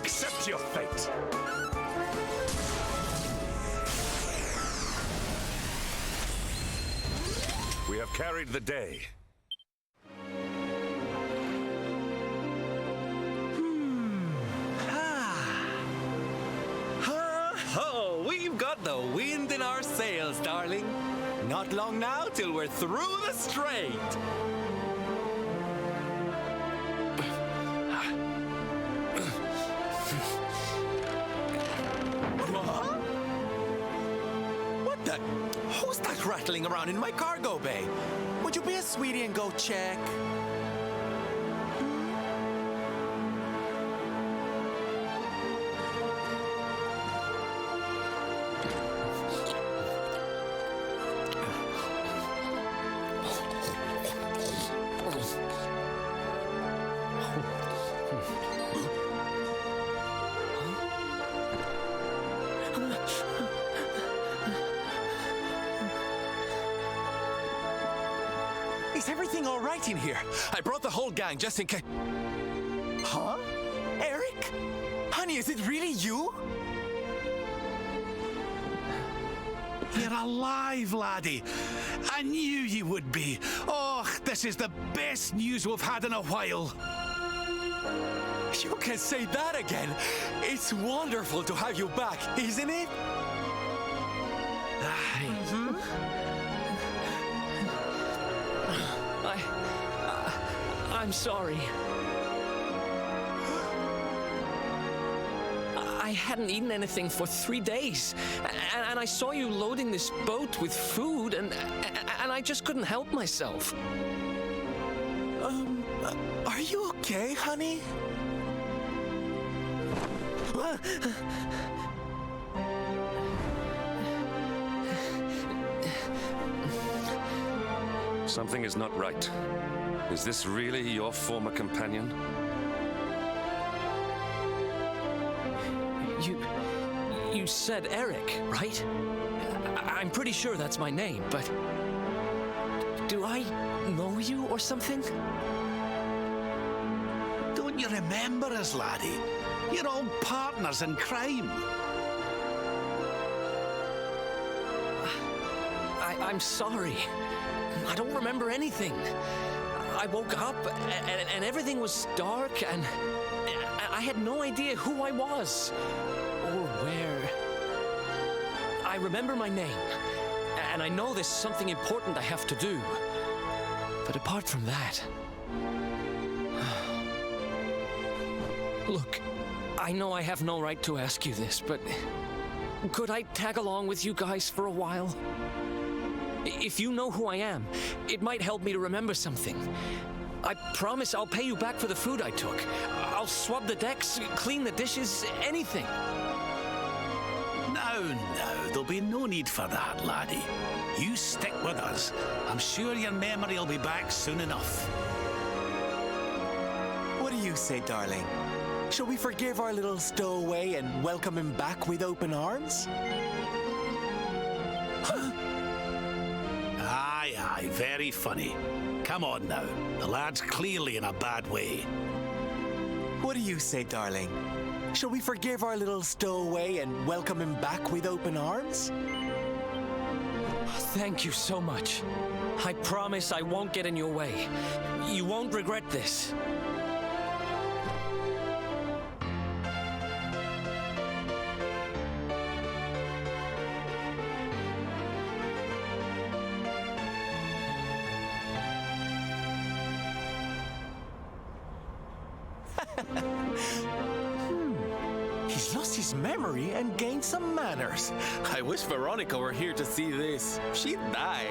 Accept your fate. We have carried the day. Oh, we've got the wind in our sails, darling. Not long now till we're through the strait. What the? Who's that rattling around in my cargo bay? Would you be a sweetie and go check? Is everything all right in here? I brought the whole gang just in case. Huh? Eric? Honey, is it really you? You're alive, laddie. I knew you would be. Oh, this is the best news we've had in a while. You can say that again. It's wonderful to have you back, isn't it? I'm sorry. I hadn't eaten anything for 3 days, and I saw you loading this boat with food, and I just couldn't help myself. Are you okay, honey? Something is not right. Is this really your former companion? You said Eric, right? I'm pretty sure that's my name, but do I know you or something? Don't you remember us, laddie? You're all partners in crime. I'm sorry. I don't remember anything. I woke up and everything was dark and I had no idea who I was or where. I remember my name and I know there's something important I have to do. But apart from that... Look, I know I have no right to ask you this, but could I tag along with you guys for a while? If you know who I am, it might help me to remember something. I promise I'll pay you back for the food I took. I'll swab the decks, clean the dishes, anything. No, there'll be no need for that, laddie. You stick with us. I'm sure your memory will be back soon enough. What do you say, darling? Shall we forgive our little stowaway and welcome him back with open arms? Aye, very funny. Come on now. The lad's clearly in a bad way. What do you say, darling? Shall we forgive our little stowaway and welcome him back with open arms? Thank you so much. I promise I won't get in your way. You won't regret this. He's lost his memory and gained some manners. I wish Veronica were here to see this. She'd die.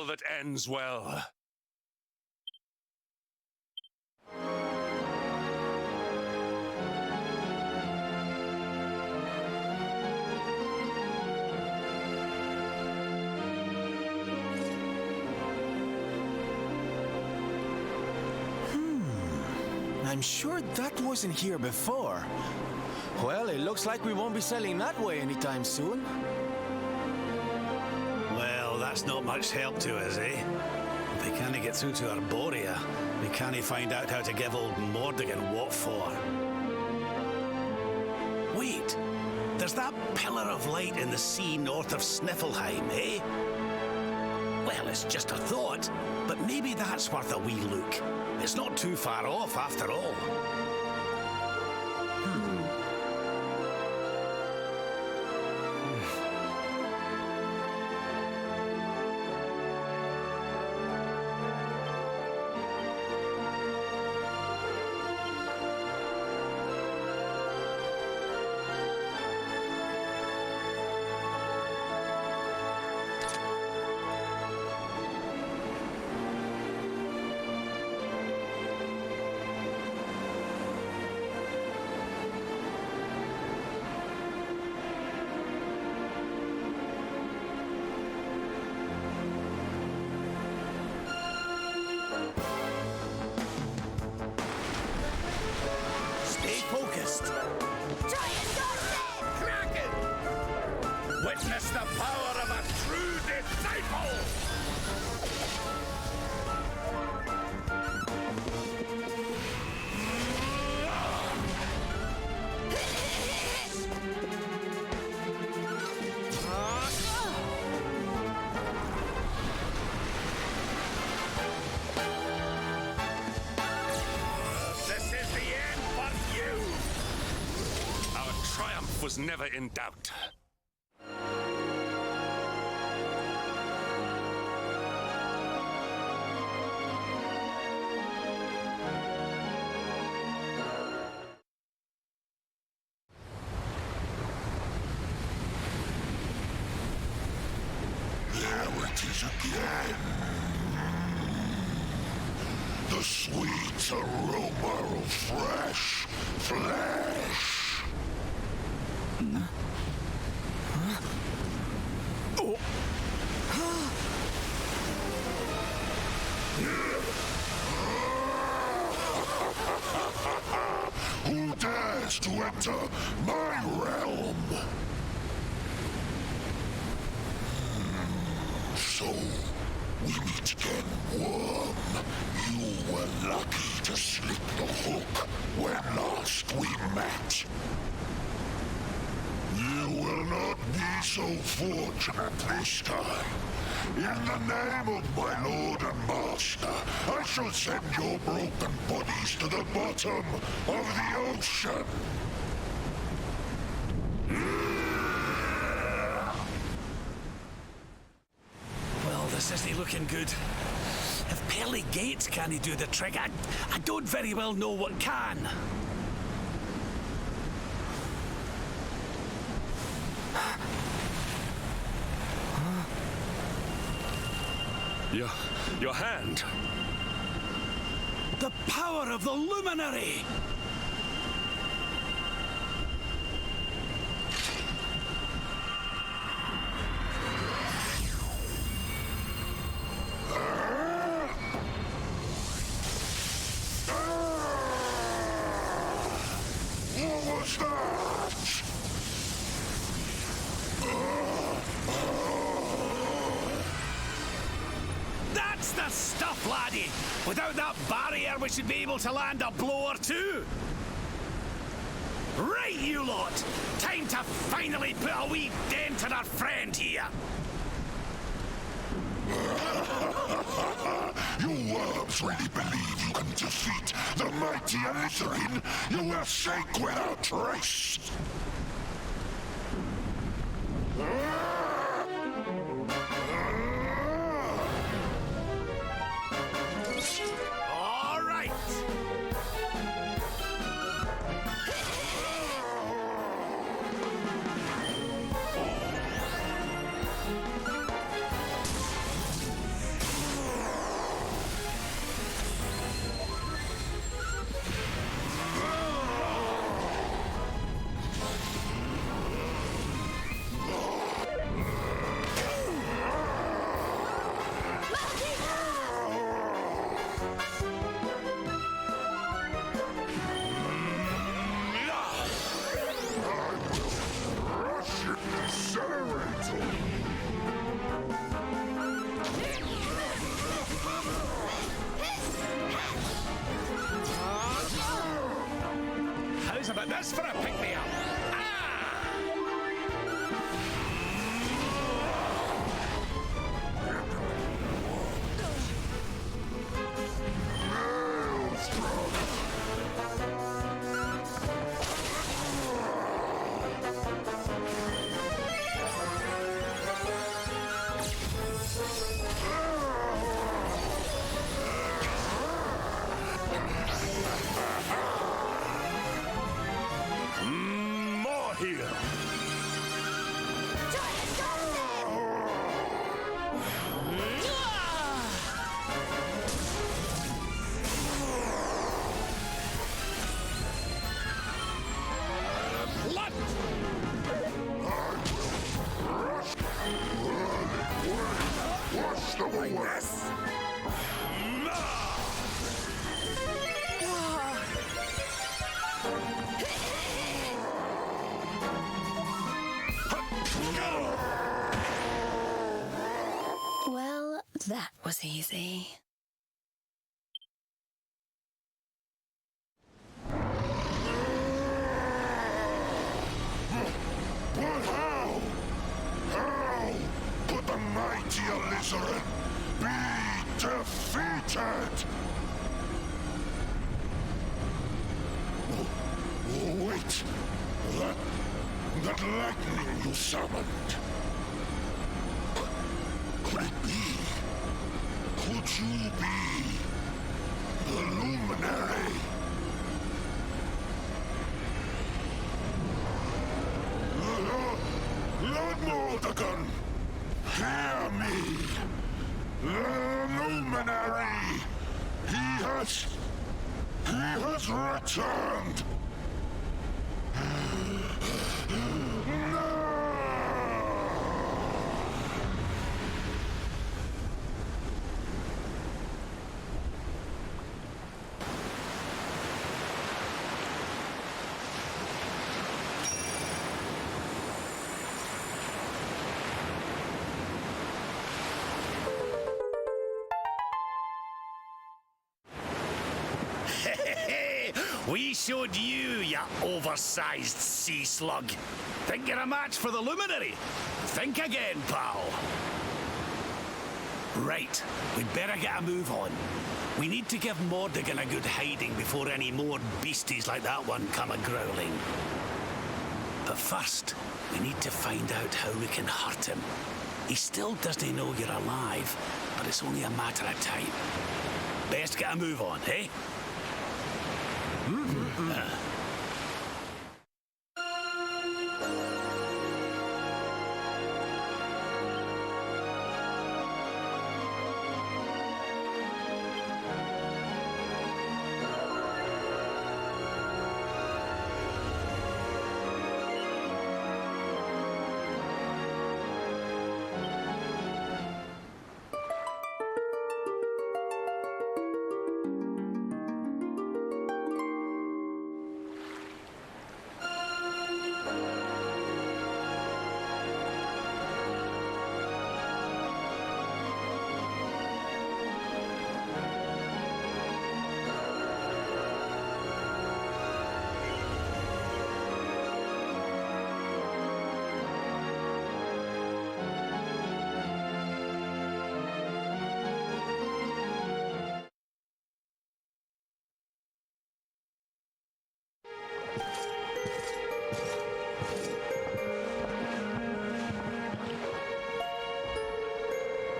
that ends well. I'm sure that wasn't here before. Well, it looks like we won't be sailing that way anytime soon. Well, that's not much help to us, eh? If we can't get through to Arborea, we can't find out how to give old Mordigan what for. Wait, there's that pillar of light in the sea north of Sniffelheim, eh? Well, it's just a thought, but maybe that's worth a wee look. It's not too far off, after all. Witness the power of a true disciple! This is the end for you! Our triumph was never in doubt. Again. The sweet aroma of fresh flesh. Who dares to enter my realm? So, we meet again, Worm. You were lucky to slip the hook when last we met. You will not be so fortunate this time. In the name of my lord and master, I shall send your broken bodies to the bottom of the ocean. This isn't looking good. If Pearly Gates can't do the trick, I don't very well know what can. Your hand. The power of the Luminary! That's the stuff, laddie! Without that barrier, we should be able to land a blow or two! Right, you lot! Time to finally put a wee dent in our friend here! You worms really believe you can defeat the mighty Alizarin? You will sink without trace! All right! nothing's about this for a pick-me-up. More here. Wash them away. Well, that was easy. But how? How could the mighty Alizarin be defeated? Oh, wait. That lightning you summoned. Could it be? Could you be the Luminary? Lord Mordegon, hear me. The Luminary. He has returned. No! We showed you, you oversized sea slug. Think you're a match for the Luminary? Think again, pal. Right, we'd better get a move on. We need to give Mordegon a good hiding before any more beasties like that one come a-growling. But first, we need to find out how we can hurt him. He still doesn't know you're alive, but it's only a matter of time. Best get a move on, eh?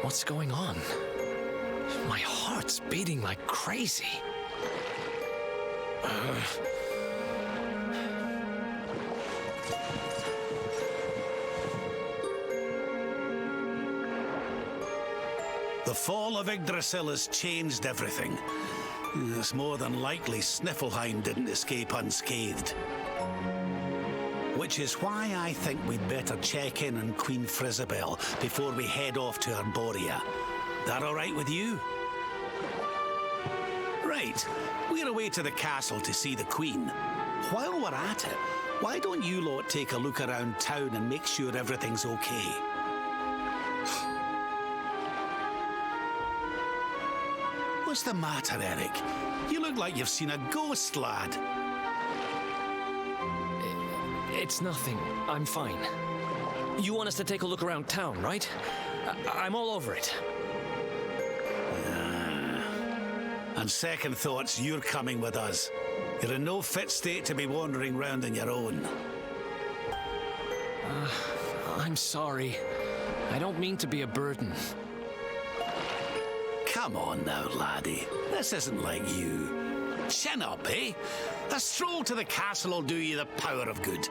What's going on? My heart's beating like crazy. The fall of Yggdrasil has changed everything. It's more than likely Sniffleheim didn't escape unscathed. Which is why I think we'd better check in on Queen Frizabel before we head off to Arborea. That all right with you? Right, we're away to the castle to see the Queen. While we're at it, why don't you lot take a look around town and make sure everything's okay? What's the matter, Eric? You look like you've seen a ghost, lad. It's nothing. I'm fine. You want us to take a look around town, right? I'm all over it. On second thoughts, you're coming with us. You're in no fit state to be wandering round on your own. I'm sorry. I don't mean to be a burden. Come on now, laddie. This isn't like you. Chin up, eh? A stroll to the castle will do you the power of good.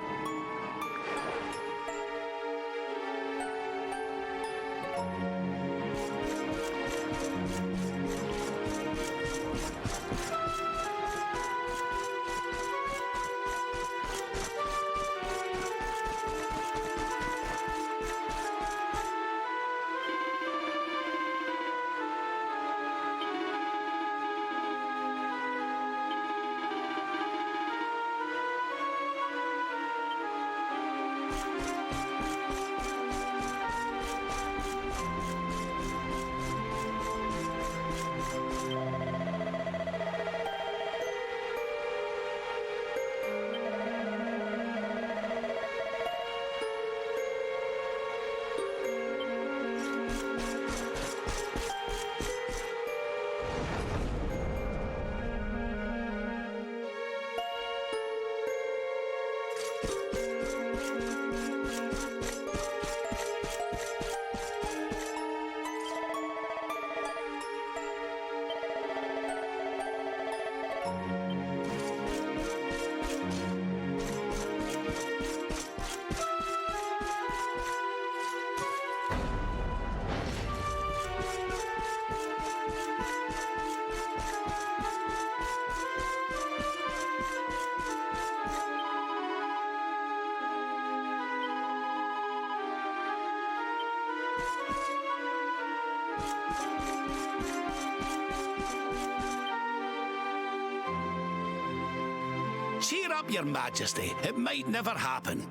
Cheer up, Your Majesty. It might never happen.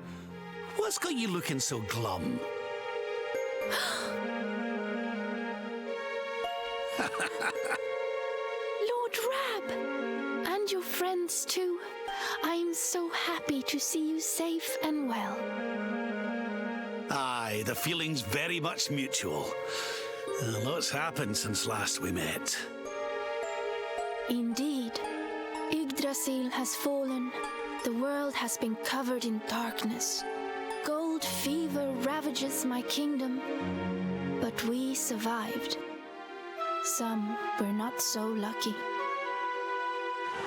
What's got you looking so glum? Lord Rab! And your friends too. I am so happy to see you safe and well. Aye, the feeling's very much mutual. A lot's happened since last we met. Indeed. Yggdrasil has fallen. The world has been covered in darkness. Gold fever ravages my kingdom. But we survived. Some were not so lucky.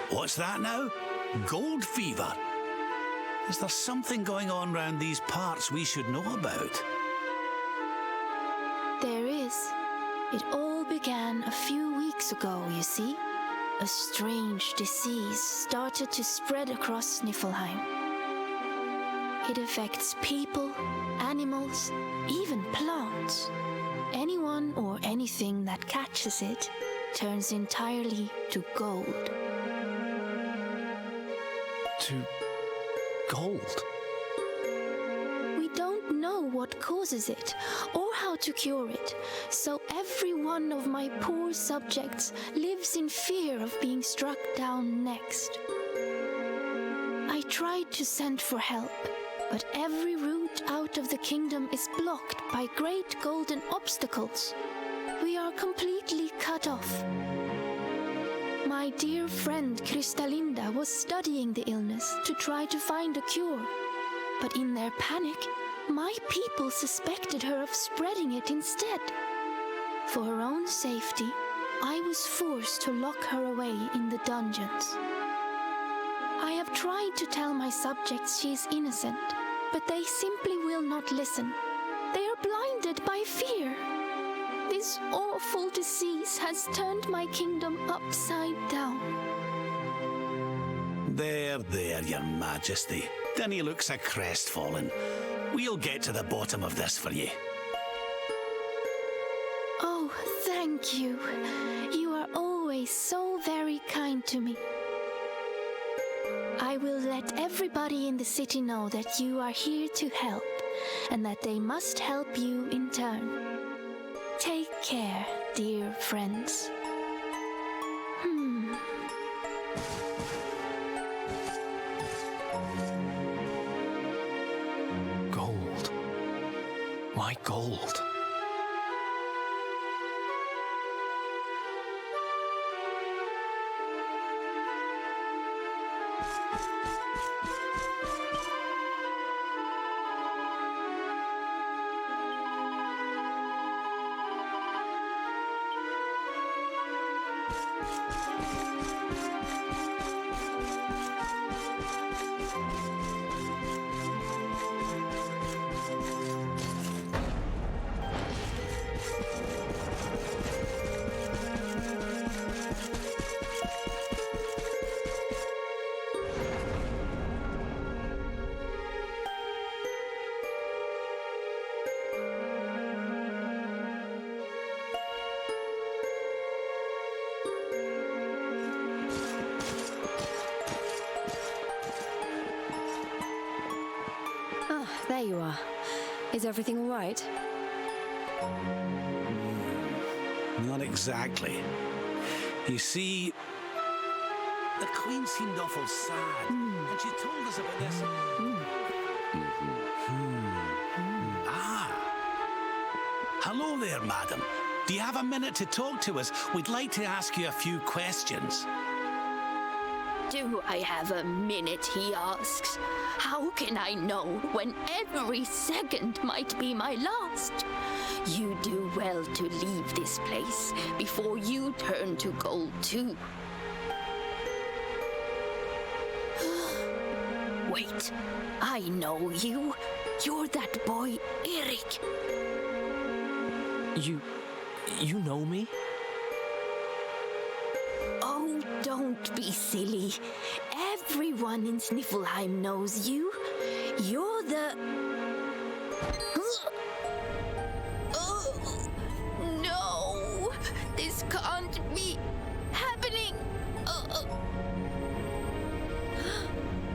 What's that now? Gold fever? Is there something going on round these parts we should know about? There is. It all began a few weeks ago, you see. A strange disease started to spread across Niflheim. It affects people, animals, even plants. Anyone or anything that catches it turns entirely to gold. To gold? We don't know what causes it or how to cure it, so every one of my poor subjects lives in fear of being struck down next. I tried to send for help, but every route out of the kingdom is blocked by great golden obstacles. We are completely cut off. My dear friend Kristalinda was studying the illness to try to find a cure, but in their panic, my people suspected her of spreading it instead. For her own safety, I was forced to lock her away in the dungeons. I have tried to tell my subjects she is innocent, but they simply will not listen. They are blinded by fear. This awful disease has turned my kingdom upside down. There, Your Majesty. Dinny looks a crestfallen. We'll get to the bottom of this for you. Oh, thank you. You are always so very kind to me. I will let everybody in the city know that you are here to help, and that they must help you in turn. Take care, dear friends. my gold. There you are. Is everything all right? Not exactly. You see, the Queen seemed awful sad, and she told us about this. Ah. Hello there, madam. Do you have a minute to talk to us? We'd like to ask you a few questions. Do I have a minute, he asks. How can I know when every second might be my last? You do well to leave this place before you turn to gold too. Wait, I know you. You're that boy, Eric. You know me? Oh, don't be silly. Everyone in Sniffleheim knows you. You're the... Oh, no! This can't be happening!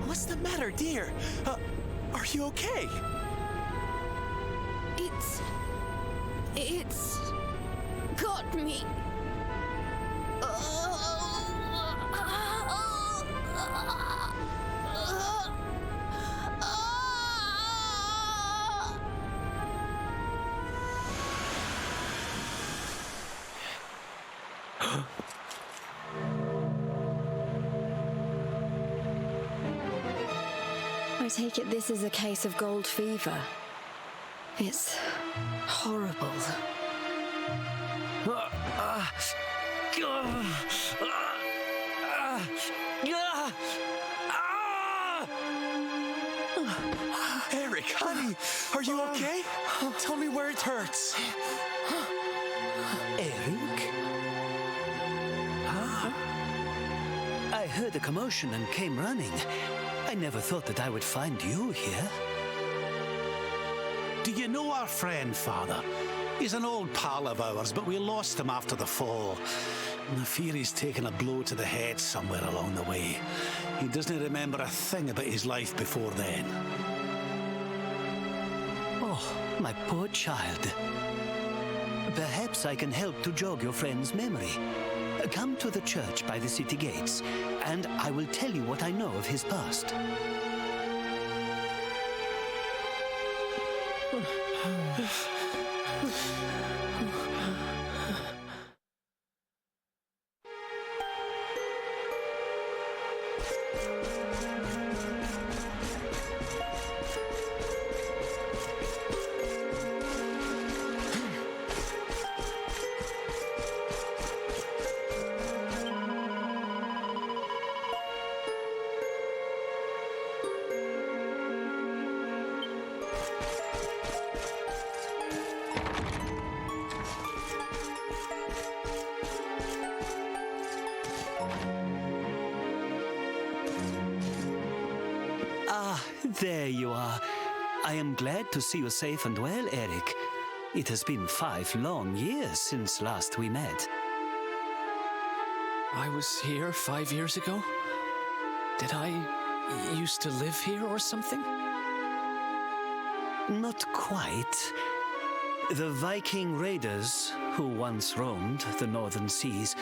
What's the matter, dear? Are you okay? It's got me. I take it this is a case of gold fever. It's horrible. Eric, honey, are you okay? Tell me where it hurts. Eric? I heard a commotion and came running. I never thought that I would find you here. Do you know our friend, Father? He's an old pal of ours, but we lost him after the fall. And I fear he's taken a blow to the head somewhere along the way. He doesn't remember a thing about his life before then. Oh, my poor child. Perhaps I can help to jog your friend's memory. Come to the church by the city gates, and I will tell you what I know of his past. There you are. I am glad to see you safe and well, Eric. It has been 5 long years since last we met. I was here 5 years ago? Did I used to live here or something? Not quite. The Viking raiders, who once roamed the northern seas,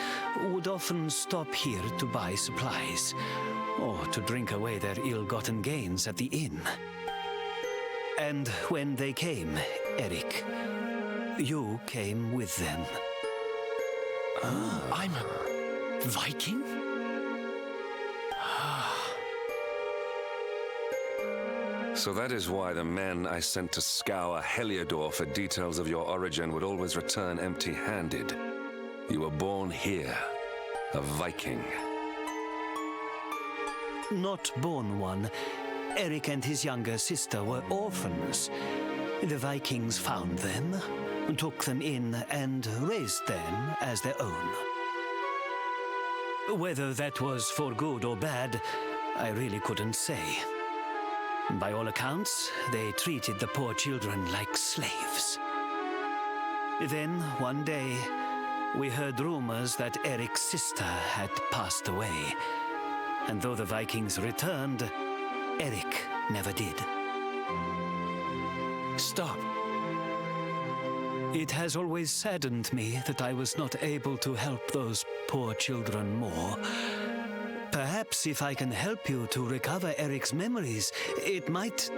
would often stop here to buy supplies, or to drink away their ill-gotten gains at the inn. And when they came, Eric, you came with them. I'm a Viking? So that is why the men I sent to scour Heliodor for details of your origin would always return empty-handed. You were born here, a Viking. Not born one. Eric and his younger sister were orphans. The Vikings found them, took them in, and raised them as their own. Whether that was for good or bad, I really couldn't say. By all accounts, they treated the poor children like slaves. Then, one day, we heard rumors that Eric's sister had passed away. And though the Vikings returned, Eric never did. Stop. It has always saddened me that I was not able to help those poor children more. Perhaps if I can help you to recover Eric's memories, it might...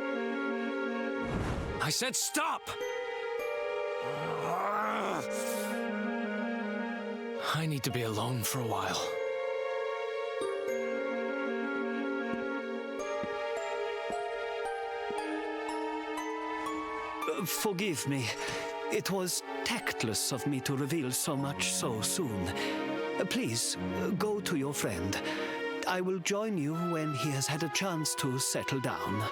I said stop! I need to be alone for a while. Forgive me. It was tactless of me to reveal so much so soon. Please, go to your friend. I will join you when he has had a chance to settle down.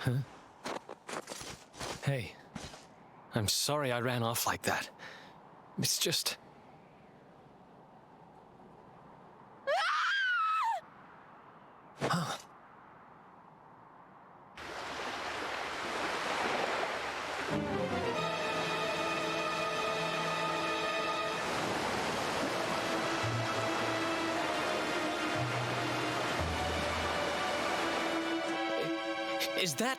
Huh? Hey, I'm sorry I ran off like that. It's just... Huh. Is that...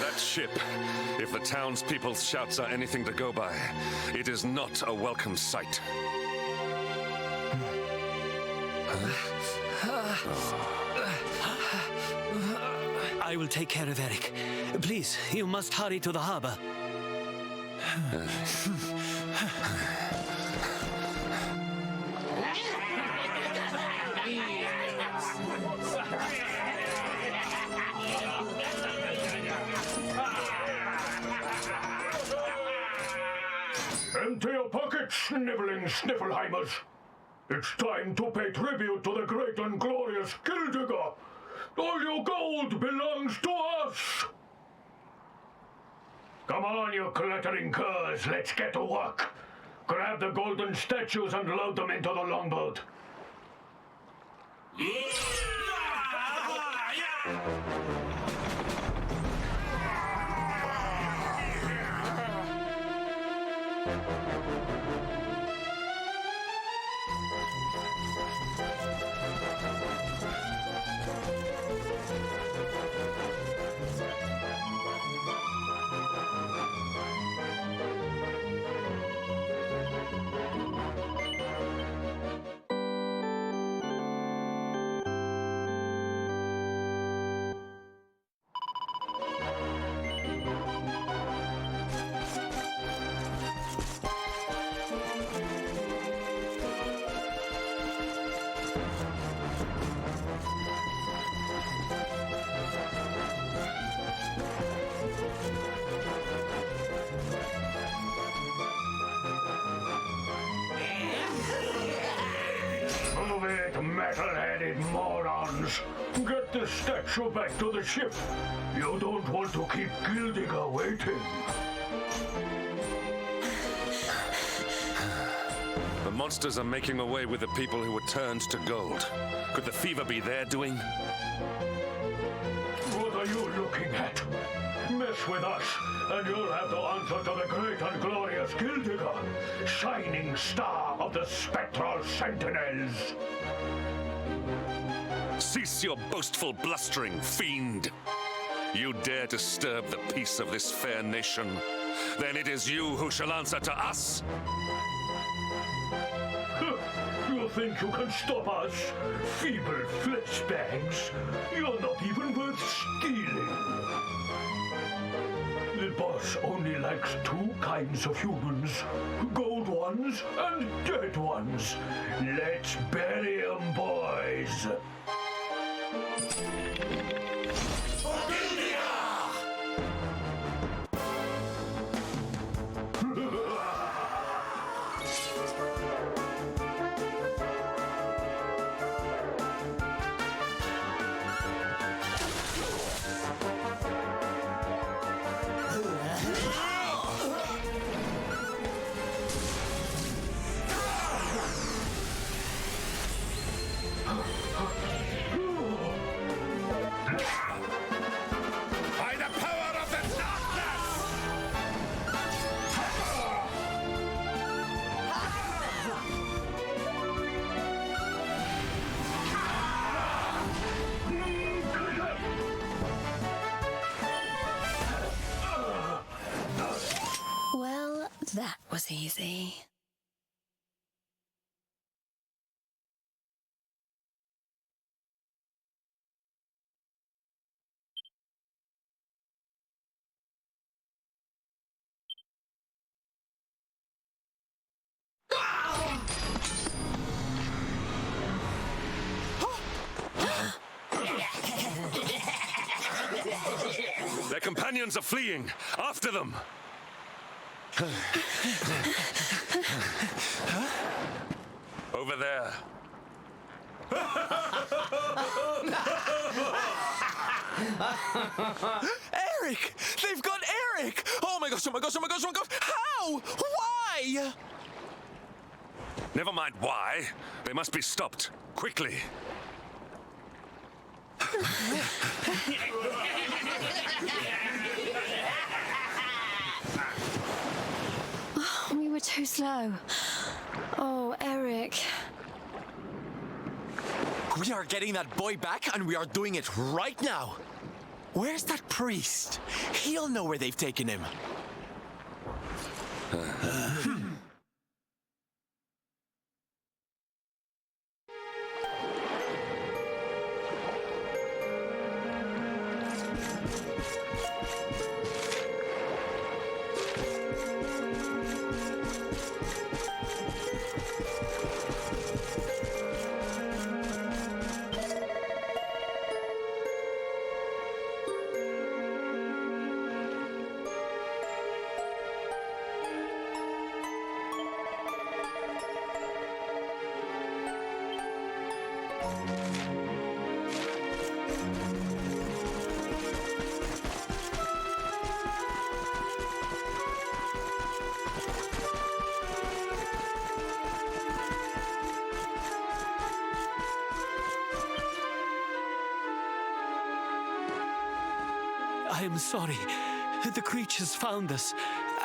That ship, if the townspeople's shouts are anything to go by, it is not a welcome sight. I will take care of Eric. Please, you must hurry to the harbor. Empty your pockets, sniveling Sniffleheimers. It's time to pay tribute to the great and glorious Gildigger. All your gold belongs to us. Come on, you glittering curs, let's get to work. Grab the golden statues and load them into the longboat. Feather-headed morons! Get the statue back to the ship! You don't want to keep Gildiga waiting. The monsters are making away with the people who were turned to gold. Could the fever be their doing? What are you looking at? Mess with us, and you'll have to answer to the great and glorious Gildiga, shining star of the spectral sentinels. Cease your boastful blustering, fiend! You dare disturb the peace of this fair nation, then it is you who shall answer to us! You think you can stop us? Feeble flesh bags? You're not even worth stealing. The boss only likes two kinds of humans. Gold ones and dead ones. Let's bury 'em, boys. By the power of the darkness! Well, that was easy. Their companions are fleeing! After them! Over there. Eric! They've got Eric! Oh my gosh, oh my gosh, oh my gosh, oh my gosh! How? Why? Never mind why. They must be stopped. Quickly. We were too slow. Oh, Eric. We are getting that boy back, and we are doing it right now. Where's that priest? He'll know where they've taken him. I am sorry. The creatures found us,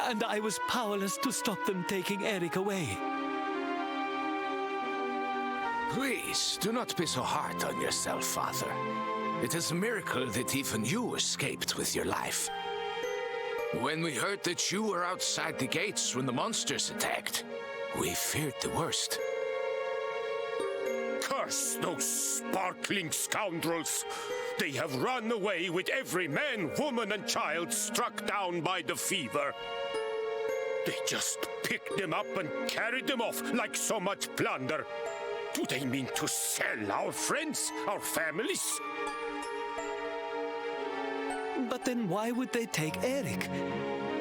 and I was powerless to stop them taking Eric away. Please, do not be so hard on yourself, Father. It is a miracle that even you escaped with your life. When we heard that you were outside the gates when the monsters attacked, we feared the worst. Curse those sparkling scoundrels! They have run away with every man, woman, and child struck down by the fever. They just picked them up and carried them off like so much plunder. Do they mean to sell our friends, our families? But then why would they take Eric?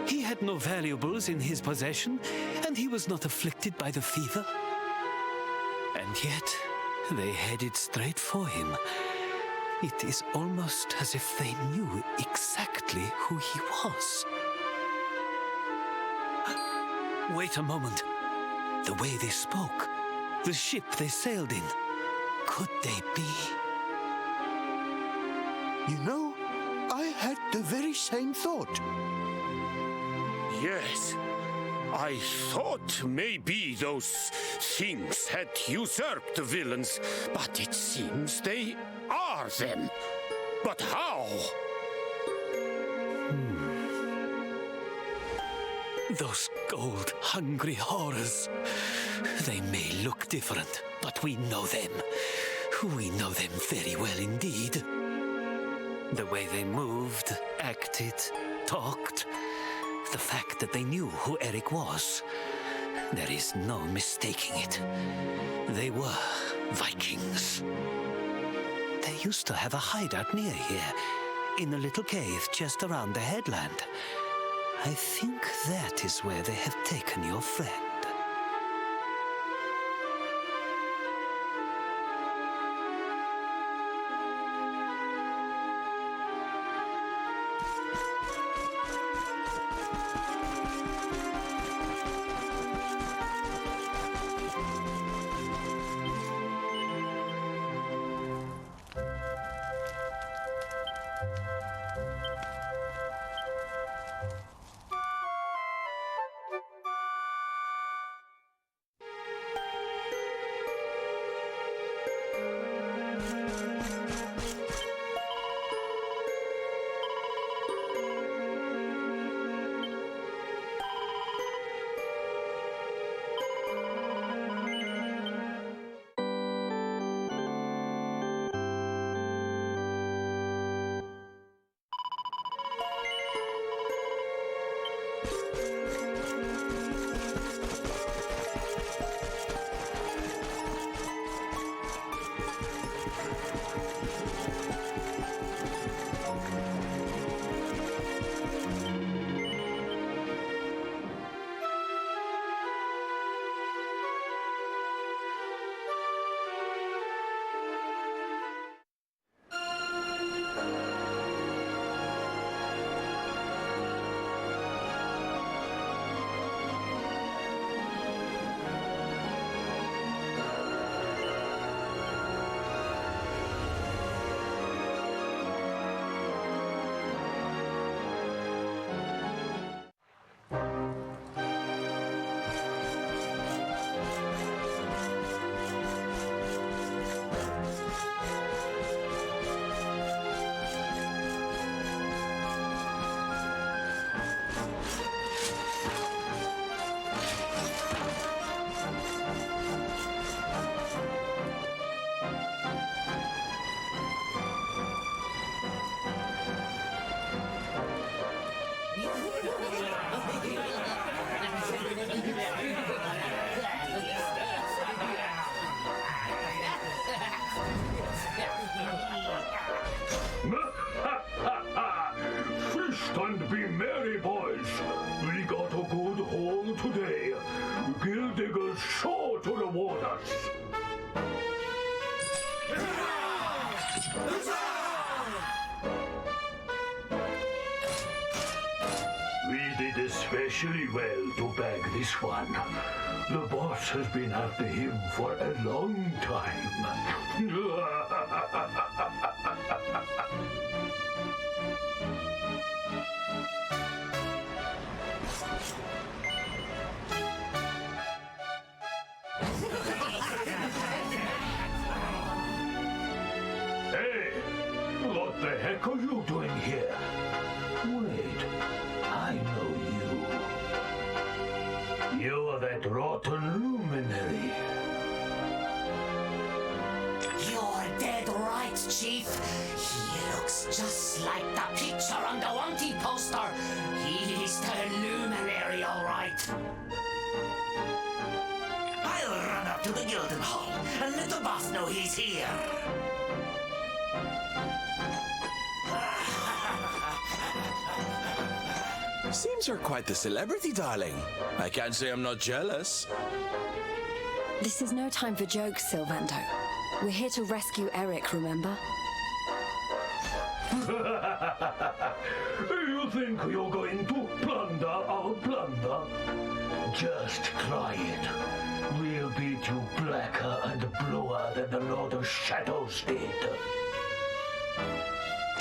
He had no valuables in his possession, and he was not afflicted by the fever. And yet, They headed straight for him. It is almost as if they knew exactly who he was. Wait a moment. The way they spoke, the ship they sailed in, could they be? You know, I had the very same thought. Yes. I thought maybe those things had usurped the villains, but it seems they are them. But how? Those gold-hungry horrors. They may look different, but we know them. We know them very well indeed. The way they moved, acted, talked. The fact that they knew who Eric was. There is no mistaking it. They were Vikings. They used to have a hideout near here, in a little cave just around the headland. I think that is where they have taken your friend. Feast and be merry, boys. We got a good haul today. Gildigger's sure to reward us. We did especially well to bag this one. The boss has been after him for a long time. Hey, what the heck are you doing here? Wait, I know you. You're that rotten luminary. You're dead right, Chief. He looks just like the picture on the wanted poster. He's the luminary, all right. I'll run up to the Gilden Hall and let the boss know he's here. Seems you're quite the celebrity, darling. I can't say I'm not jealous. This is no time for jokes, Sylvando. We're here to rescue Eric, remember? You think you're going to plunder our plunder? Just try it. We'll beat you blacker and bluer than the Lord of Shadows did.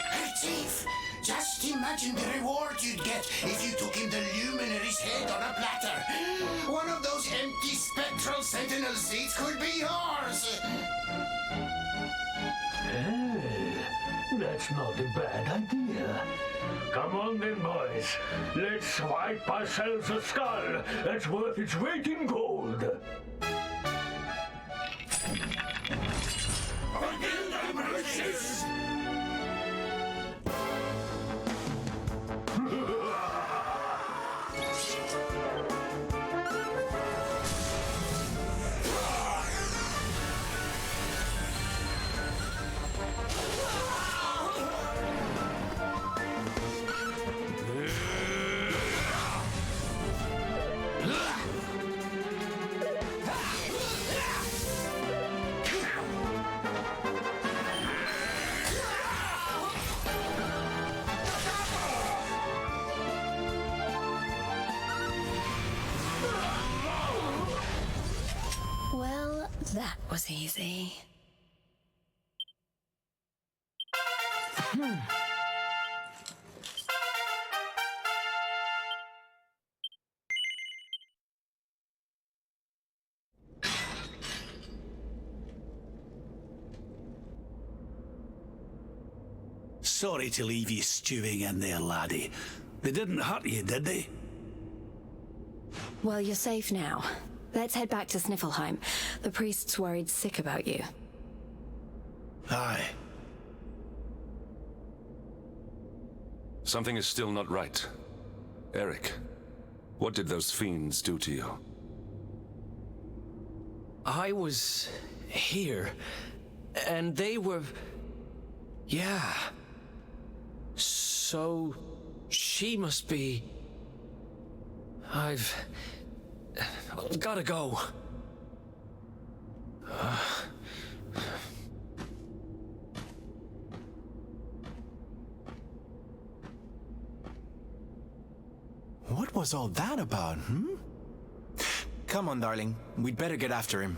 Hey, Chief! Just imagine the reward you'd get if you took him the Luminary's head on a platter. One of those empty spectral sentinel seats could be yours. That's not a bad idea. Come on then, boys. Let's swipe ourselves a skull that's worth its weight in gold. Well, that was easy. Sorry to leave you stewing in there, laddie. They didn't hurt you, did they? Well, you're safe now. Let's head back to Sniffelheim. The priest's worried sick about you. Aye. Something is still not right. Eric, what did those fiends do to you? I was here, and they were... Yeah. So, she must be... I've gotta go. What was all that about, Come on, darling. We'd better get after him.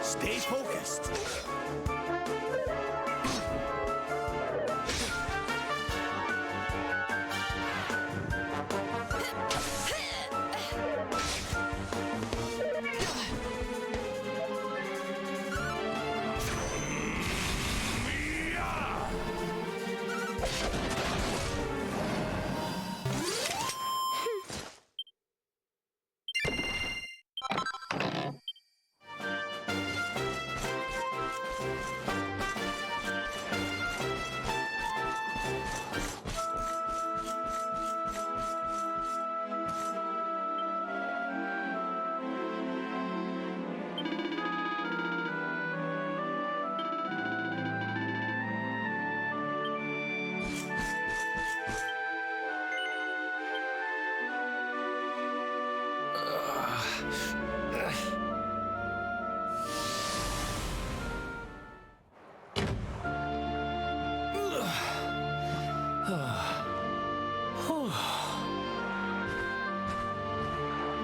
Stay focused.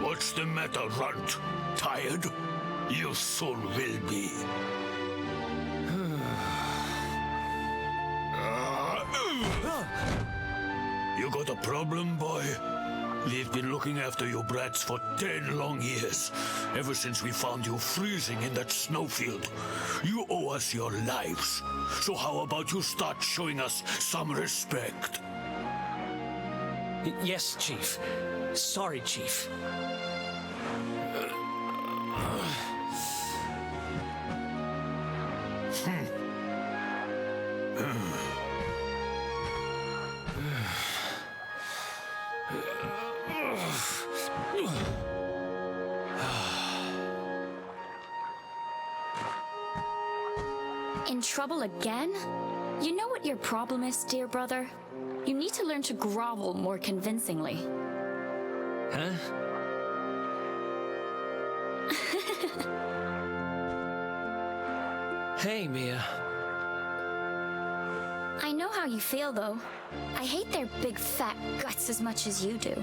What's the matter, Runt? Tired? You soon will be. You got a problem, boy? We've been looking after you brats for 10 long years, ever since we found you freezing in that snowfield. You owe us your lives. So how about you start showing us some respect? Yes, Chief. Sorry, Chief. In trouble again? You know what your problem is, dear brother? You need to learn to grovel more convincingly. Huh? Hey, Mia. I know how you feel, though. I hate their big fat guts as much as you do.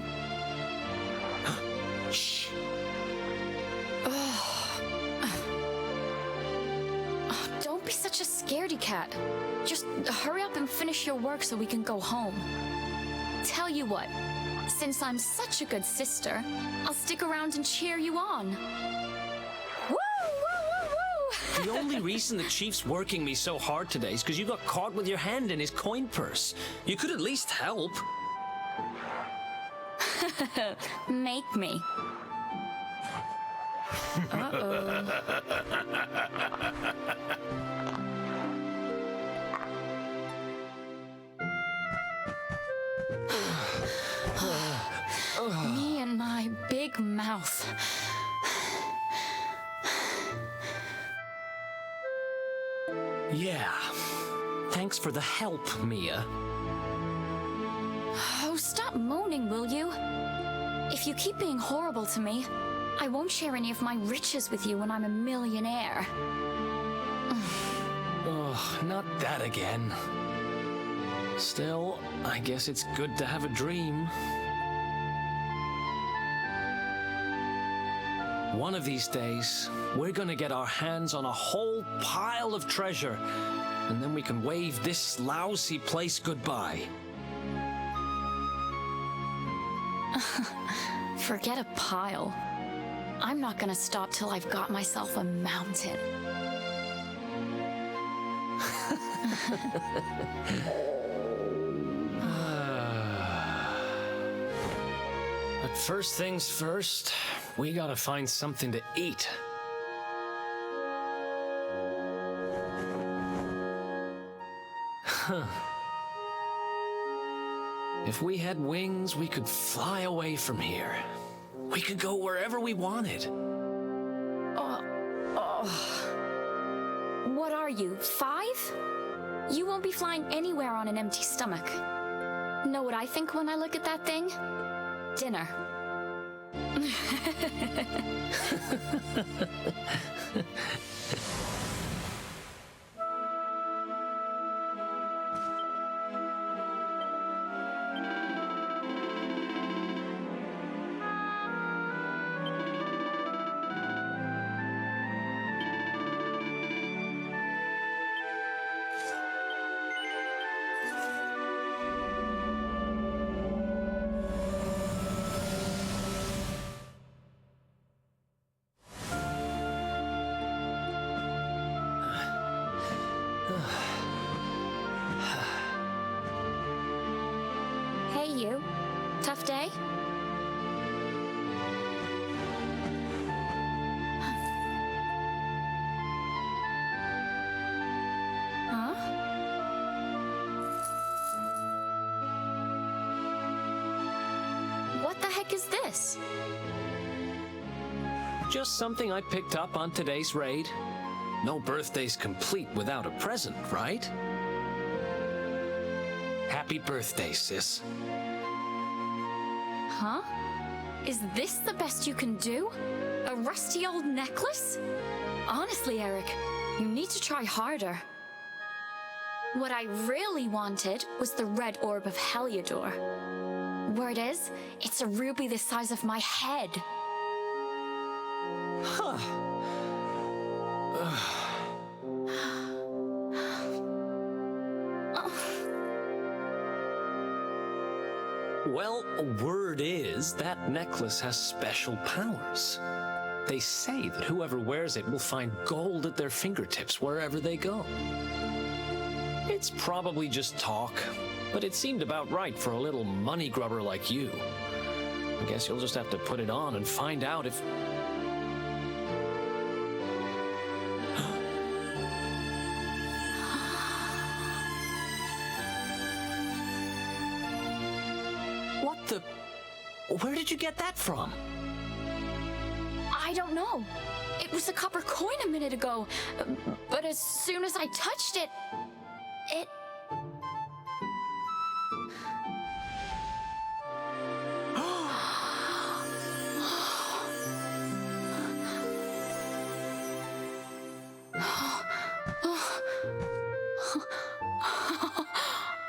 Shh. Don't be such a scaredy cat. Just hurry up and finish your work so we can go home. Tell you what, since I'm such a good sister, I'll stick around and cheer you on. Woo! Woo! Woo! Woo! The only reason the chief's working me so hard today is because you got caught with your hand in his coin purse. You could at least help. Make me. Uh-oh. Me and my big mouth. Yeah. Thanks for the help, Mia. Oh, stop moaning, will you? If you keep being horrible to me, I won't share any of my riches with you when I'm a millionaire. Oh, not that again. Still, I guess it's good to have a dream. One of these days, we're gonna get our hands on a whole pile of treasure, and then we can wave this lousy place goodbye. Forget a pile. I'm not gonna stop till I've got myself a mountain. But first things first, we gotta find something to eat. Huh. If we had wings, we could fly away from here. We could go wherever we wanted. What are you, 5? You won't be flying anywhere on an empty stomach. Know what I think when I look at that thing? Dinner. Hey, you. Tough day? Huh? What the heck is this? Just something I picked up on today's raid. No birthday's complete without a present, right? Happy birthday, sis. Huh? Is this the best you can do? A rusty old necklace? Honestly, Eric, you need to try harder. What I really wanted was the red orb of Heliodor. Word is, it's a ruby the size of my head. Huh. Well, word is that necklace has special powers. They say that whoever wears it will find gold at their fingertips wherever they go. It's probably just talk, but it seemed about right for a little money grubber like you. I guess you'll just have to put it on and find out if... What the... Where did you get that from? I don't know. It was a copper coin a minute ago, but as soon as I touched it, it...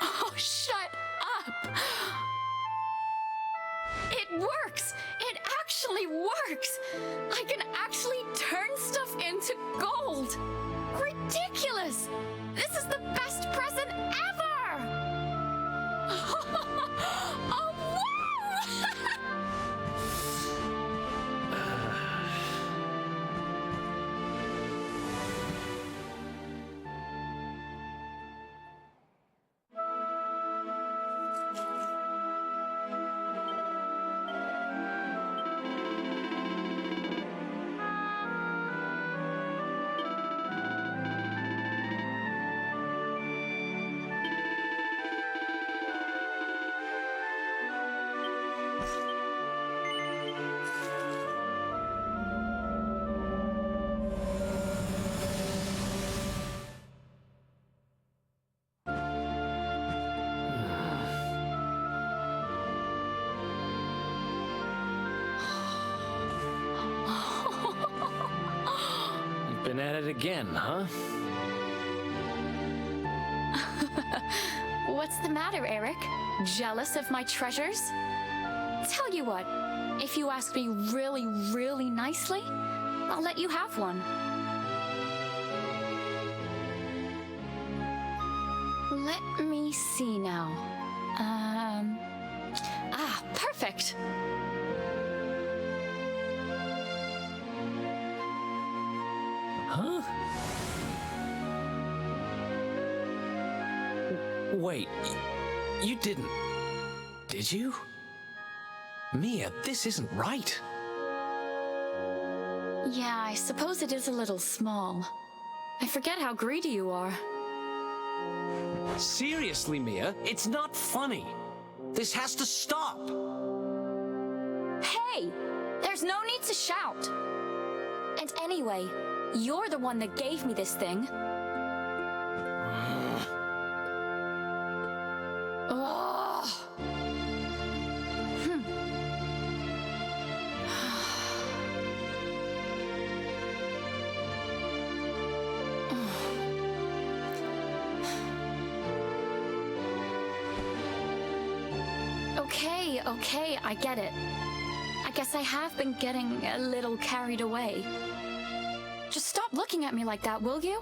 Oh, shut up! It works! It actually works! I can actually turn stuff into gold! Ridiculous! This is the best present ever! Oh, wow! Been at it again, huh? What's the matter, Eric? Jealous of my treasures? Tell you what, if you ask me really, really nicely, I'll let you have one. Let me see now. Perfect. Huh? Wait, you didn't... Did you? Mia, this isn't right. Yeah, I suppose it is a little small. I forget how greedy you are. Seriously, Mia, it's not funny. This has to stop. Hey! There's no need to shout. And anyway, you're the one that gave me this thing. Ugh. Okay, I get it. I guess I have been getting a little carried away. Just stop looking at me like that, will you?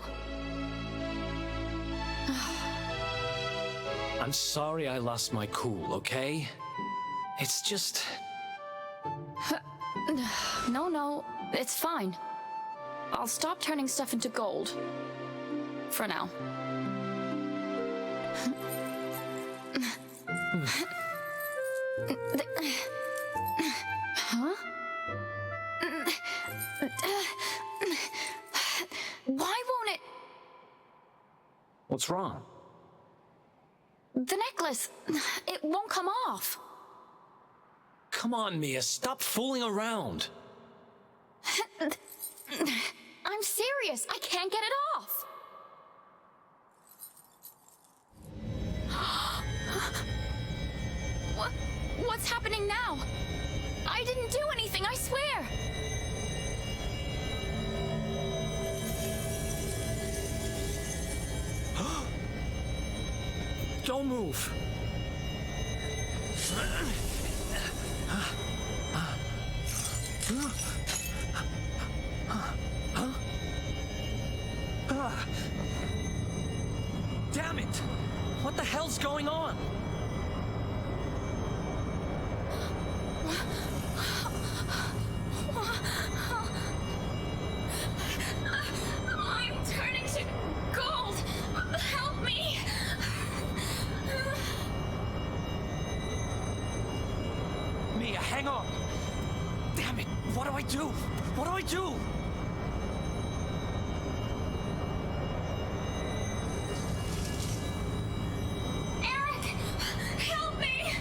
I'm sorry I lost my cool, okay? It's just... No, it's fine. I'll stop turning stuff into gold. For now. Huh? Why won't it? What's wrong? The necklace. It won't come off. Come on, Mia, stop fooling around. I'm serious. I can't get it off. What's happening now? I didn't do anything, I swear. Don't move. Damn it! What the hell's going on? I'm turning to gold. Help me. Mia, hang on. Damn it! What do I do? What do I do? Eric, help me.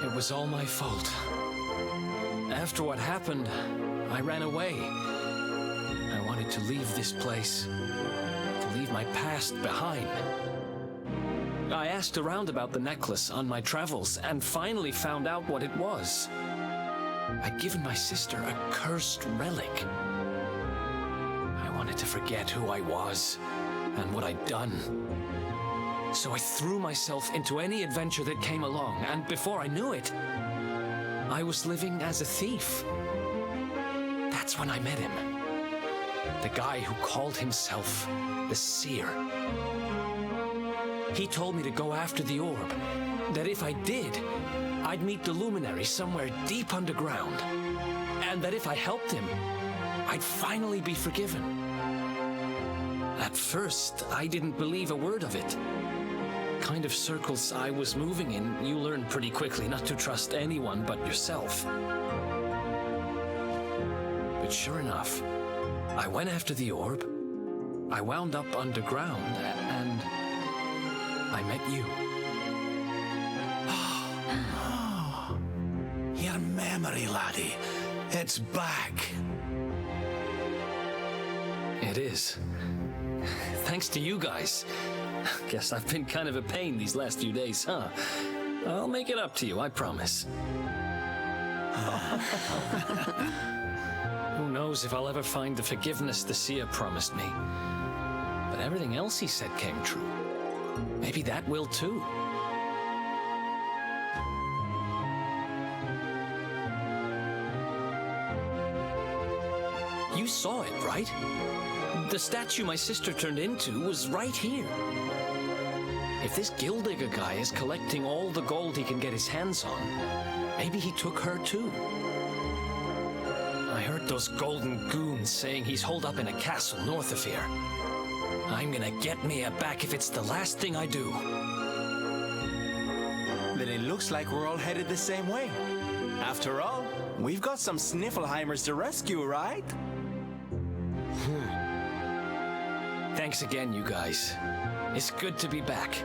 It was all my fault. After what happened, I ran away. I wanted to leave this place, to leave my past behind. I asked around about the necklace on my travels and finally found out what it was. I'd given my sister a cursed relic. I wanted to forget who I was and what I'd done. So I threw myself into any adventure that came along, and before I knew it, I was living as a thief. That's when I met him. The guy who called himself the Seer. He told me to go after the orb, that if I did, I'd meet the Luminary somewhere deep underground, and that if I helped him, I'd finally be forgiven. At first, I didn't believe a word of it. Kind of circles I was moving in, you learn pretty quickly not to trust anyone but yourself. But sure enough, I went after the orb, I wound up underground, and I met you. Your memory, laddie. It's back. It is. Thanks to you guys. Guess I've been kind of a pain these last few days, huh? I'll make it up to you, I promise. Who knows if I'll ever find the forgiveness the Seer promised me. But everything else he said came true. Maybe that will too. You saw it, right? The statue my sister turned into was right here. If this Gildigger guy is collecting all the gold he can get his hands on, maybe he took her too. I heard those golden goons saying he's holed up in a castle north of here. I'm gonna get Mia back if it's the last thing I do. Then it looks like we're all headed the same way. After all, we've got some Sniffelheimers to rescue, right? Thanks again, you guys. It's good to be back.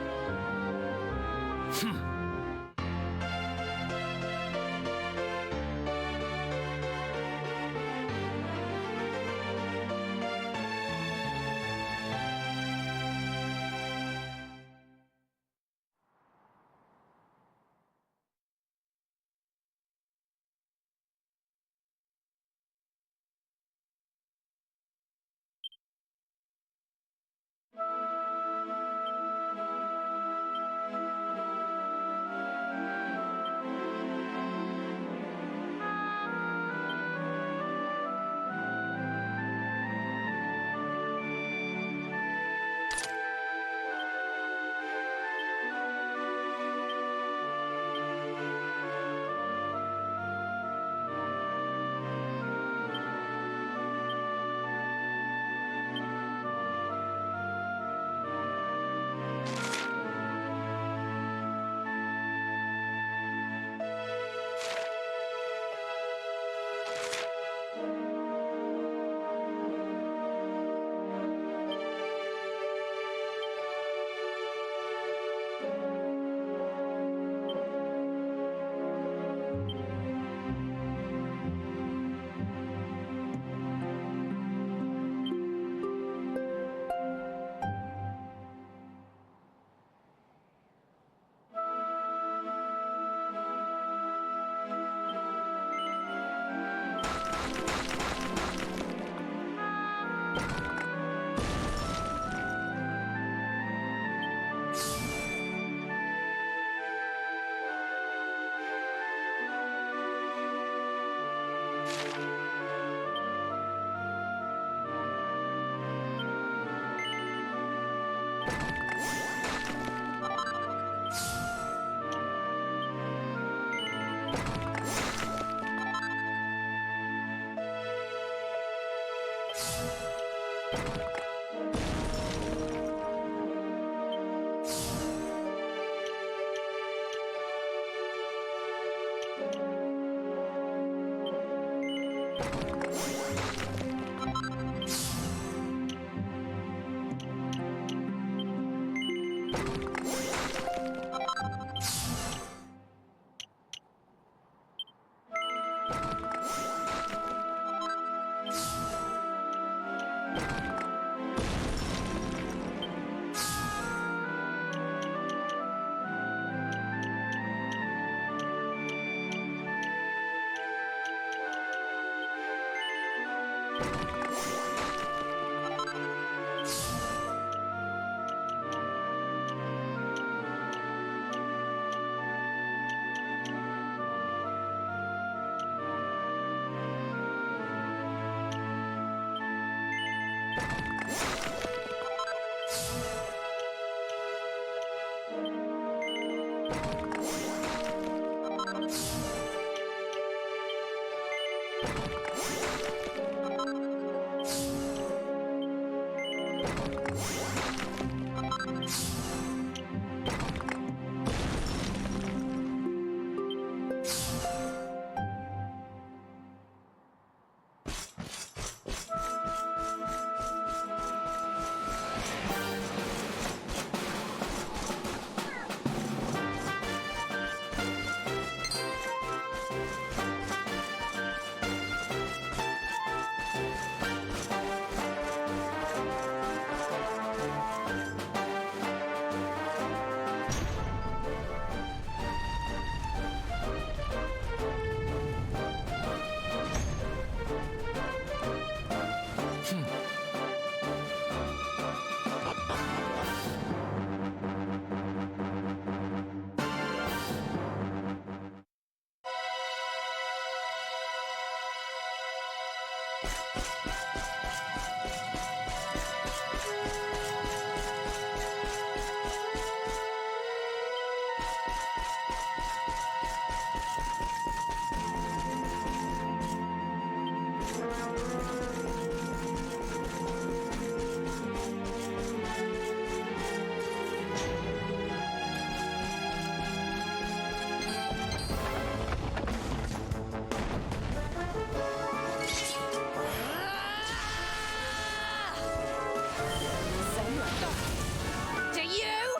Do you?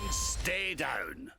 And stay down.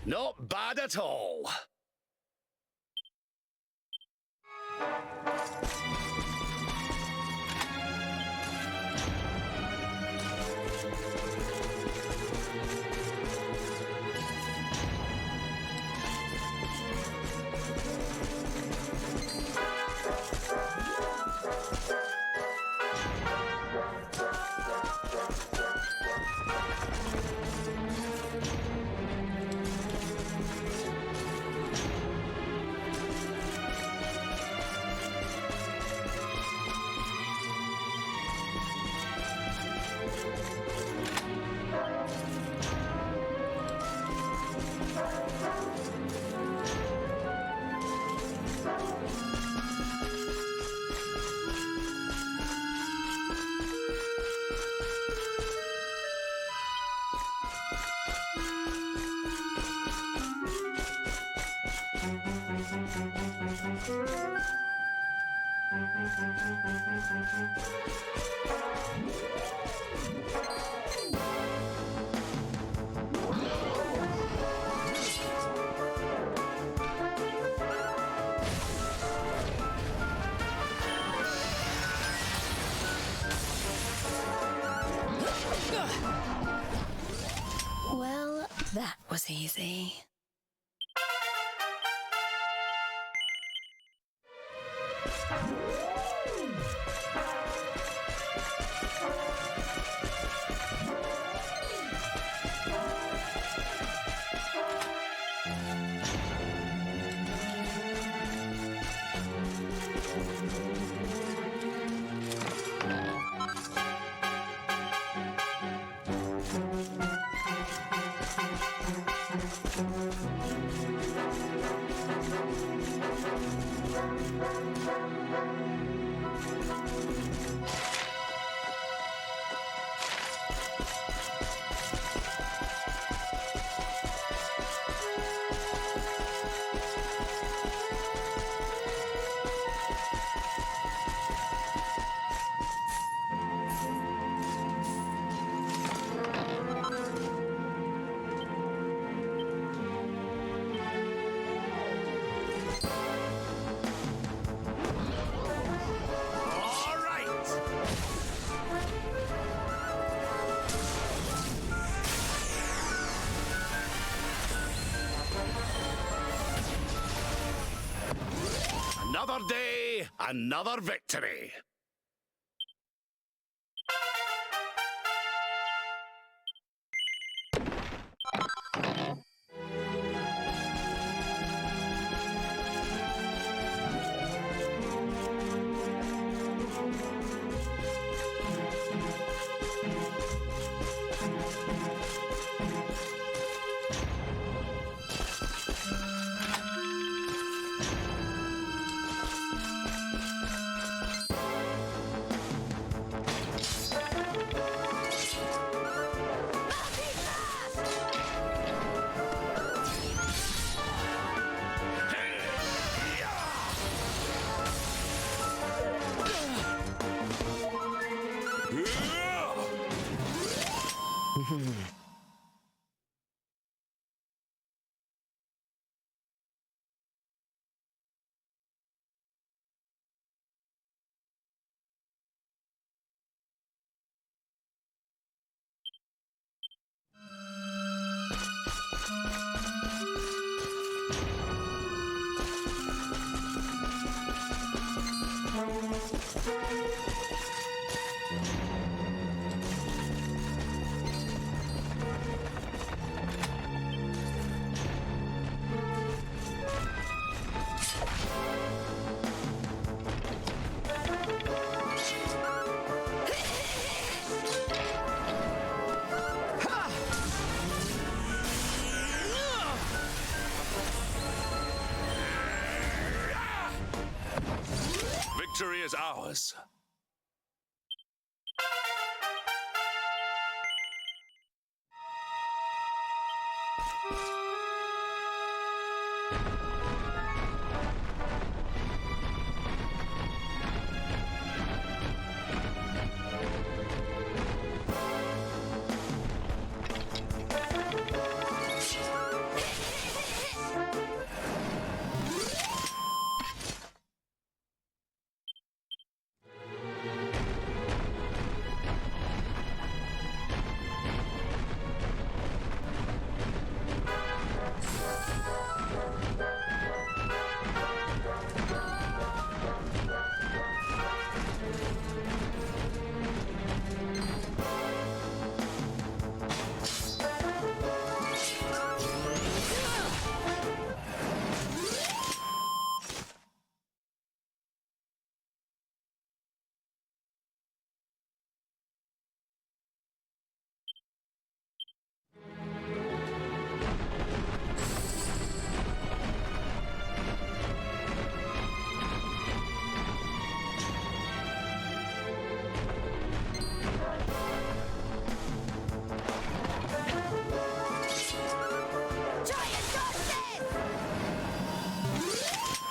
Not bad at all. was easy. Another day, another victory. Victory is ours.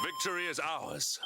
Victory is ours.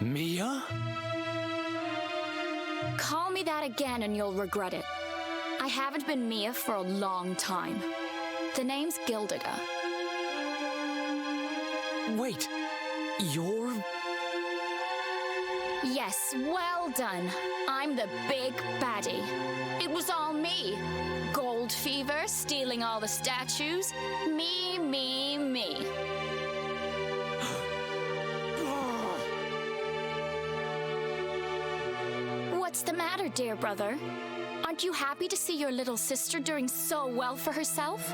Mia? Call me that again and you'll regret it. I haven't been Mia for a long time. The name's Gildiga. Wait, you're... Yes, well done. I'm the big baddie. It was all me. Gold fever, stealing all the statues. Me, me, me. What's the matter, dear brother? Aren't you happy to see your little sister doing so well for herself?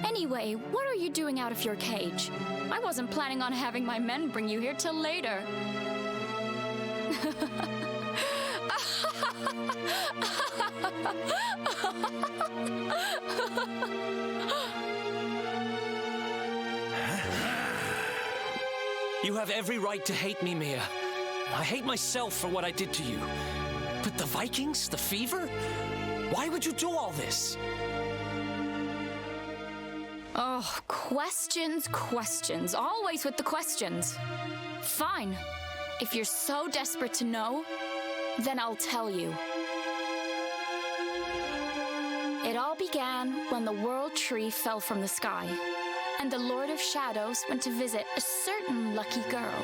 Anyway, what are you doing out of your cage? I wasn't planning on having my men bring you here till later. You have every right to hate me, Mia. I hate myself for what I did to you. But the Vikings? The fever? Why would you do all this? Oh, questions, questions. Always with the questions. Fine. If you're so desperate to know, then I'll tell you. It all began when the World Tree fell from the sky, and the Lord of Shadows went to visit a certain lucky girl.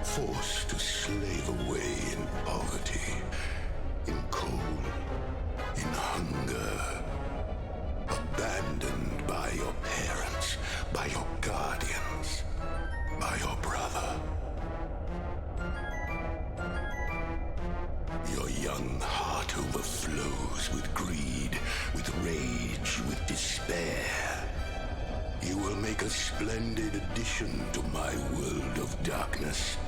Forced to slave away in poverty, in cold, in hunger, abandoned by your parents, by your guardians, by your brother. Your young heart overflows with greed, with rage, with despair. You will make a splendid addition to my world of darkness.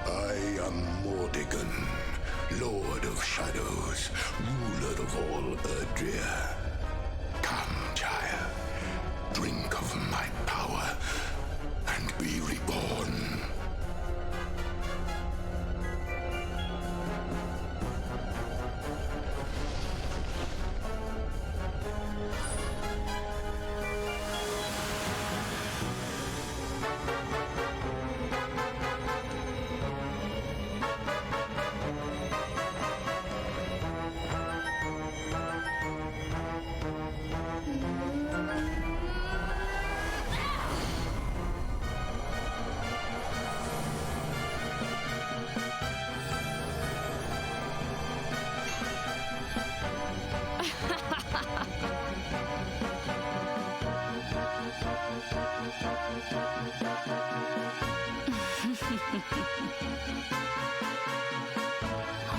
I am Mordegon, Lord of Shadows, ruler of all Erdrea. Come, child, drink of my power and be reborn.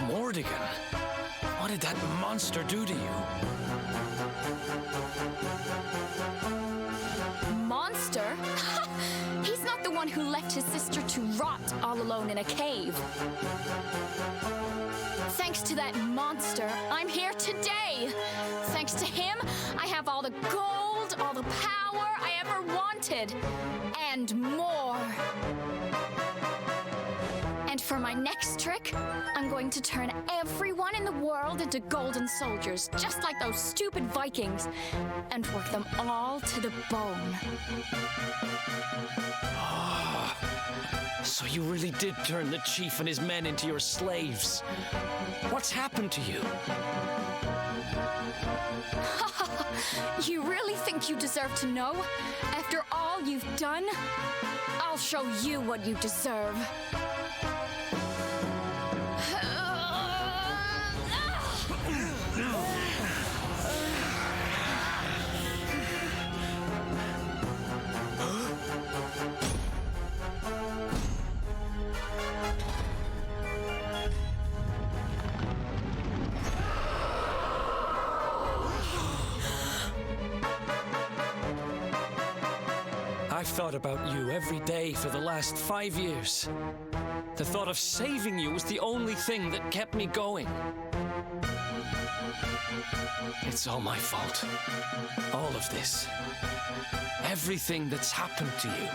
Mordegon, what did that monster do to you? Monster? He's not the one who left his sister to rot all alone in a cave. Thanks to that monster, I'm here today. Thanks to him, I have all the gold, all the power I ever wanted, and more. And for my next trick, I'm going to turn everyone in the world into golden soldiers, just like those stupid Vikings, and work them all to the bone. So you really did turn the chief and his men into your slaves. What's happened to you? You really think you deserve to know? After all you've done? I'll show you what you deserve. I I've thought about you every day for the last 5 years. The thought of saving you was the only thing that kept me going. It's all my fault. All of this. Everything that's happened to you.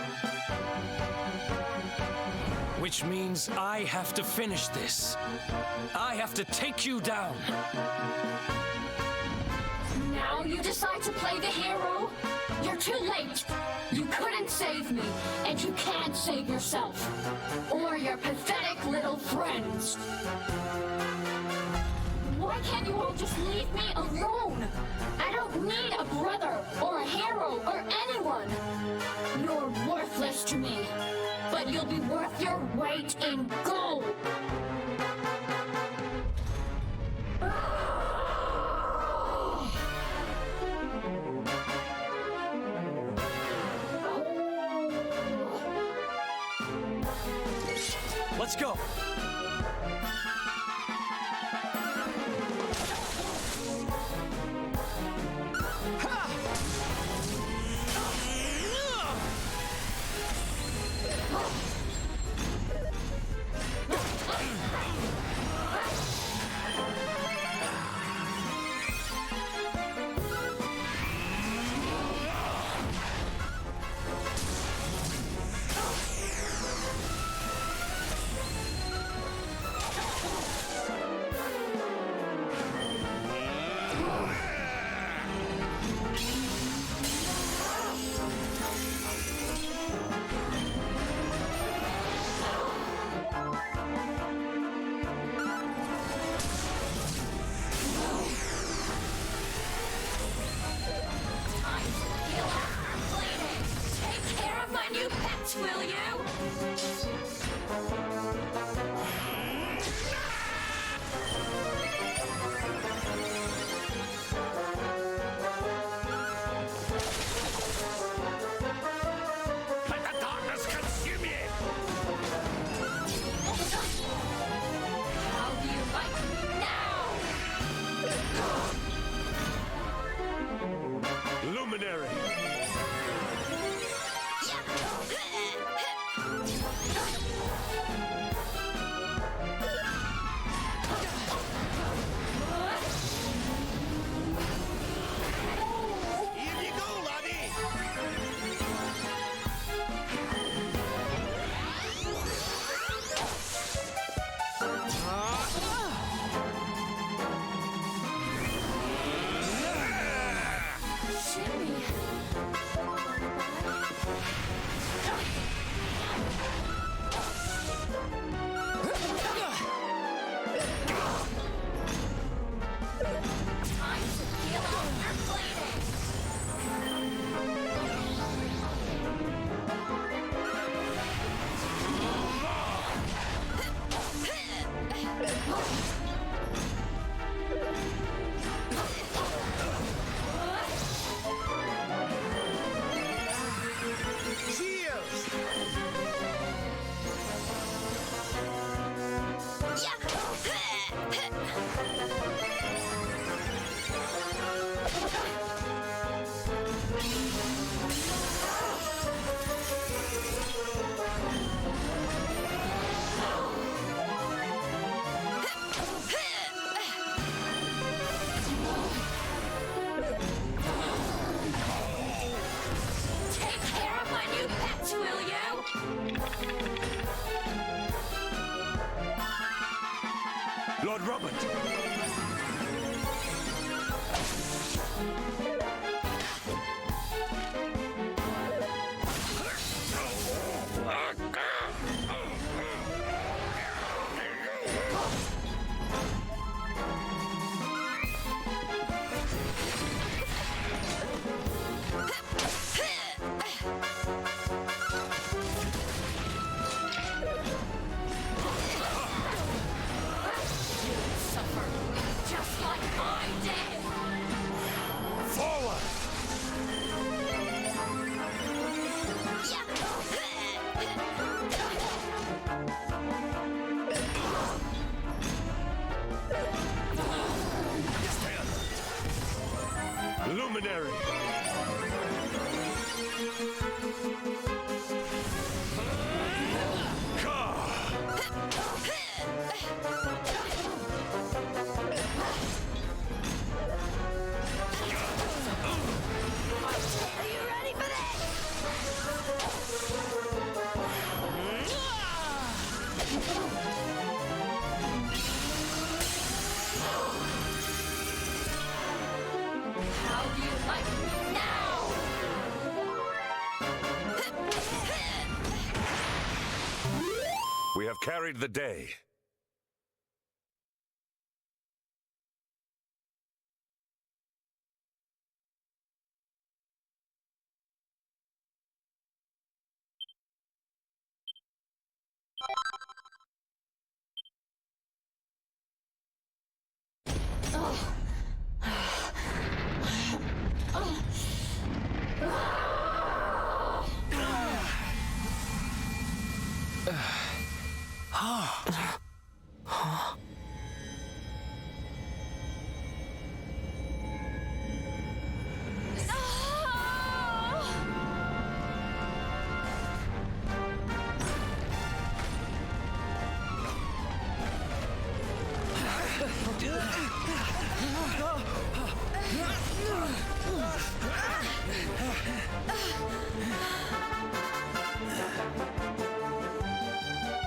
Which means I have to finish this. I have to take you down. Now you decide to play the hero? You're too late. You couldn't save me, and you can't save yourself. Or your pathetic little friends. Why can't you all just leave me alone? I don't need a brother, or a hero, or anyone. You're worthless to me, but you'll be worth your weight in gold. Let's go. Will you? Let the darkness consume you! How do you like me now? Luminary! Lord Robert! Luminary! of you, like, now! We have carried the day.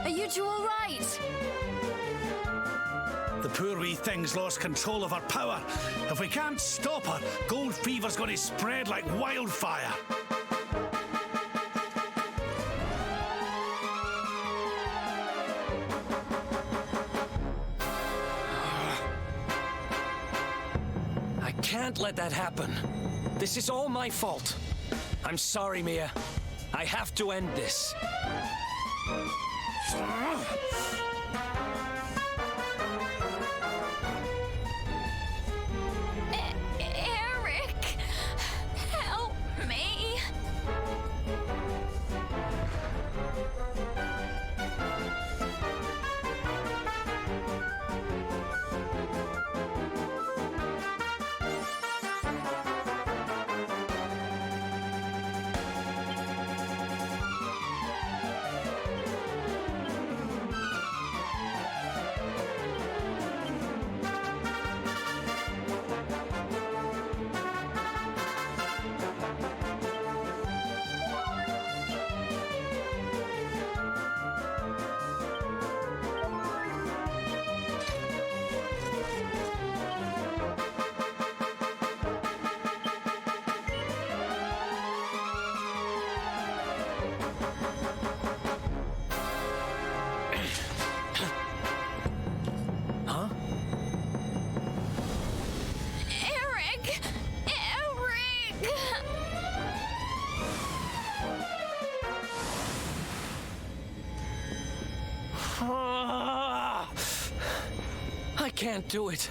Are you two all right? The poor wee thing's lost control of her power. If we can't stop her, gold fever's going to spread like wildfire. I can't let that happen. This is all my fault. I'm sorry, Mia. I have to end this. Eric, help me. I can't do it.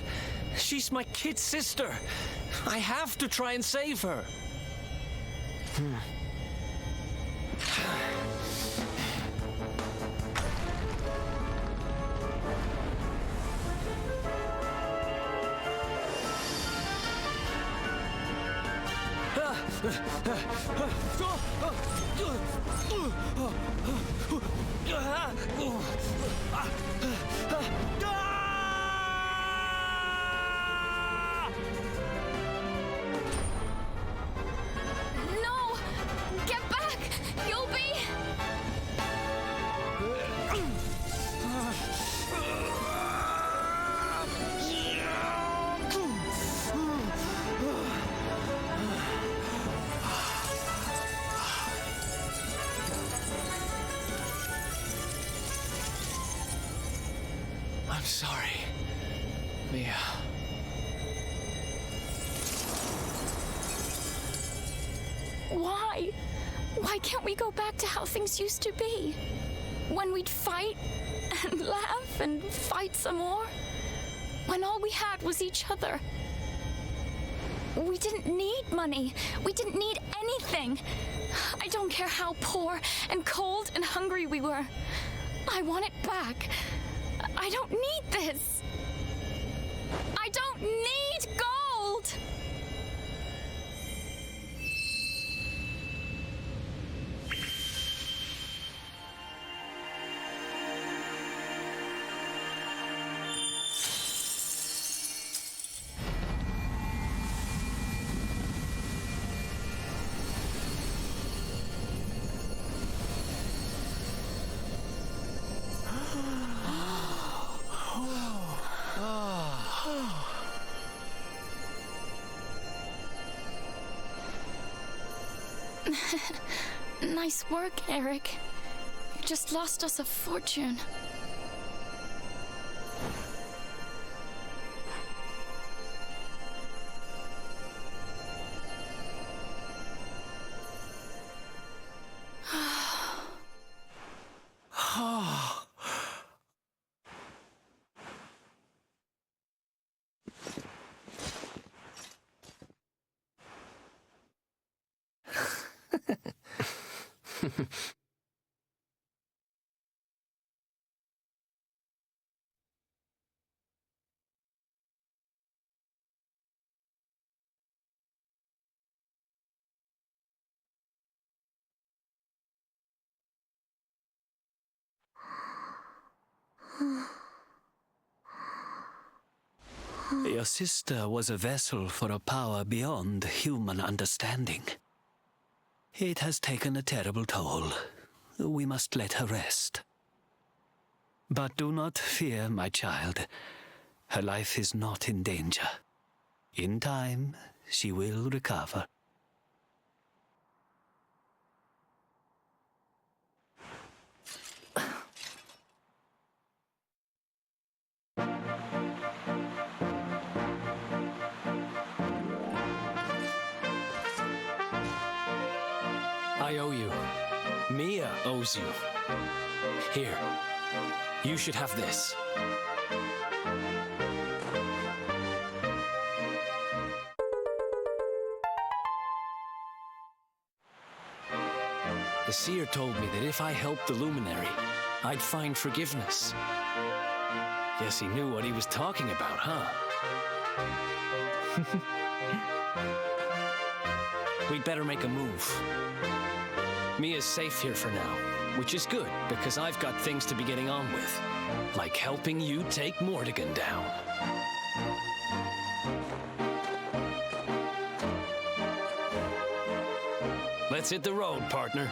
She's my kid sister. I have to try and save her. No! Get back! You'll be... I'm sorry, Mia. Why? Why can't we go back to how things used to be? When we'd fight and laugh and fight some more? When all we had was each other? We didn't need money. We didn't need anything. I don't care how poor and cold and hungry we were. I want it back. I don't need this. I don't need gold! Nice work, Eric. You just lost us a fortune. Your sister was a vessel for a power beyond human understanding. It has taken a terrible toll. We must let her rest. But do not fear, my child. Her life is not in danger. In time, she will recover. I owe you. Mia owes you. Here. You should have this. The seer told me that if I helped the Luminary, I'd find forgiveness. Guess he knew what he was talking about, huh? We'd better make a move. Mia's safe here for now, which is good, because I've got things to be getting on with, like helping you take Mordegon down. Let's hit the road, partner.